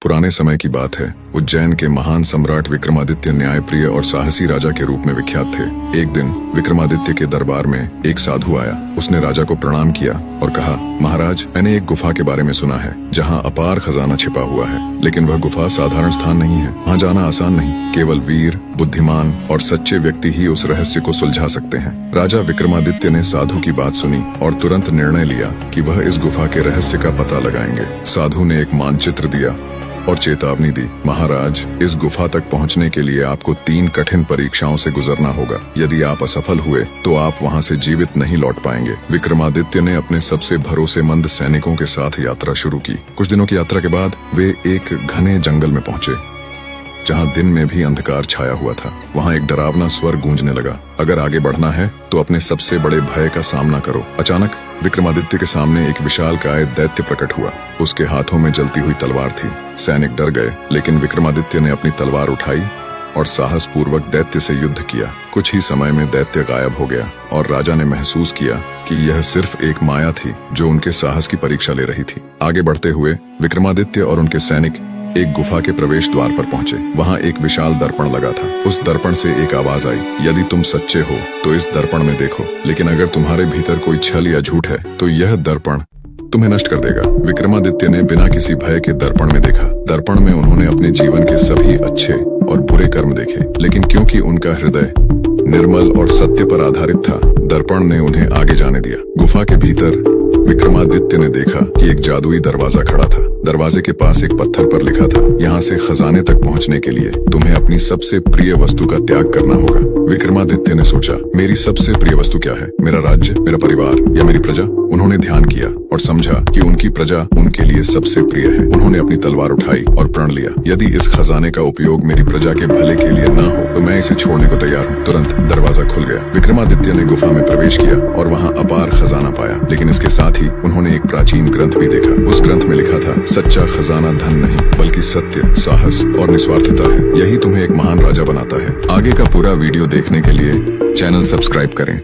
पुराने समय की बात है। उज्जैन के महान सम्राट विक्रमादित्य न्यायप्रिय और साहसी राजा के रूप में विख्यात थे। एक दिन विक्रमादित्य के दरबार में एक साधु आया। उसने राजा को प्रणाम किया और कहा, महाराज, मैंने एक गुफा के बारे में सुना है जहाँ अपार खजाना छिपा हुआ है, लेकिन वह गुफा साधारण स्थान नहीं है। वहाँ जाना आसान नहीं, केवल वीर, बुद्धिमान और सच्चे व्यक्ति ही उस रहस्य को सुलझा सकते हैं। राजा विक्रमादित्य ने साधु की बात सुनी और तुरंत निर्णय लिया कि वह इस गुफा के रहस्य का पता लगाएंगे। साधु ने एक मानचित्र दिया और चेतावनी दी, महाराज, इस गुफा तक पहुंचने के लिए आपको 3 कठिन परीक्षाओं से गुजरना होगा। यदि आप असफल हुए तो आप वहां से जीवित नहीं लौट पाएंगे। विक्रमादित्य ने अपने सबसे भरोसेमंद सैनिकों के साथ यात्रा शुरू की। कुछ दिनों की यात्रा के बाद वे एक घने जंगल में पहुंचे जहां दिन में भी अंधकार छाया हुआ था। वहां एक डरावना स्वर गूंजने लगा, अगर आगे बढ़ना है तो अपने सबसे बड़े भय का सामना करो। अचानक विक्रमादित्य के सामने एक विशालकाय दैत्य प्रकट हुआ। उसके हाथों में जलती हुई तलवार थी। सैनिक डर गए, लेकिन विक्रमादित्य ने अपनी तलवार उठाई और साहस पूर्वक दैत्य से युद्ध किया। कुछ ही समय में दैत्य गायब हो गया और राजा ने महसूस किया कि यह सिर्फ एक माया थी जो उनके साहस की परीक्षा ले रही थी। आगे बढ़ते हुए विक्रमादित्य और उनके सैनिक एक गुफा के प्रवेश द्वार पर पहुंचे। वहां एक विशाल दर्पण लगा था। उस दर्पण से एक आवाज आई, यदि तुम सच्चे हो तो इस दर्पण में देखो, लेकिन अगर तुम्हारे भीतर कोई छल या झूठ है तो यह दर्पण तुम्हें नष्ट कर देगा। विक्रमादित्य ने बिना किसी भय के दर्पण में देखा। दर्पण में उन्होंने अपने जीवन के सभी अच्छे और बुरे कर्म देखे, लेकिन क्योंकि उनका हृदय निर्मल और सत्य पर आधारित था, दर्पण ने उन्हें आगे जाने दिया। गुफा के भीतर विक्रमादित्य ने देखा कि एक जादुई दरवाजा खड़ा था। दरवाजे के पास एक पत्थर पर लिखा था, यहाँ से खजाने तक पहुँचने के लिए तुम्हें अपनी सबसे प्रिय वस्तु का त्याग करना होगा। विक्रमादित्य ने सोचा, मेरी सबसे प्रिय वस्तु क्या है? मेरा राज्य, मेरा परिवार या मेरी प्रजा? उन्होंने ध्यान किया और समझा कि उनकी प्रजा उनके लिए सबसे प्रिय है। उन्होंने अपनी तलवार उठाई और प्रण लिया, यदि इस खजाने का उपयोग मेरी प्रजा के भले के लिए न हो तो मैं इसे छोड़ने को तैयार हूँ। तुरंत दरवाजा खुल गया। विक्रमादित्य ने गुफा में प्रवेश किया और वहाँ अपार खजाना पाया, लेकिन इसके साथ ही उन्होंने एक प्राचीन ग्रंथ भी देखा। उस ग्रंथ में लिखा था, सच्चा खजाना धन नहीं बल्कि सत्य, साहस और निस्वार्थता है। यही तुम्हें एक महान राजा बनाता है। आगे का पूरा वीडियो देखने के लिए चैनल सब्सक्राइब करें।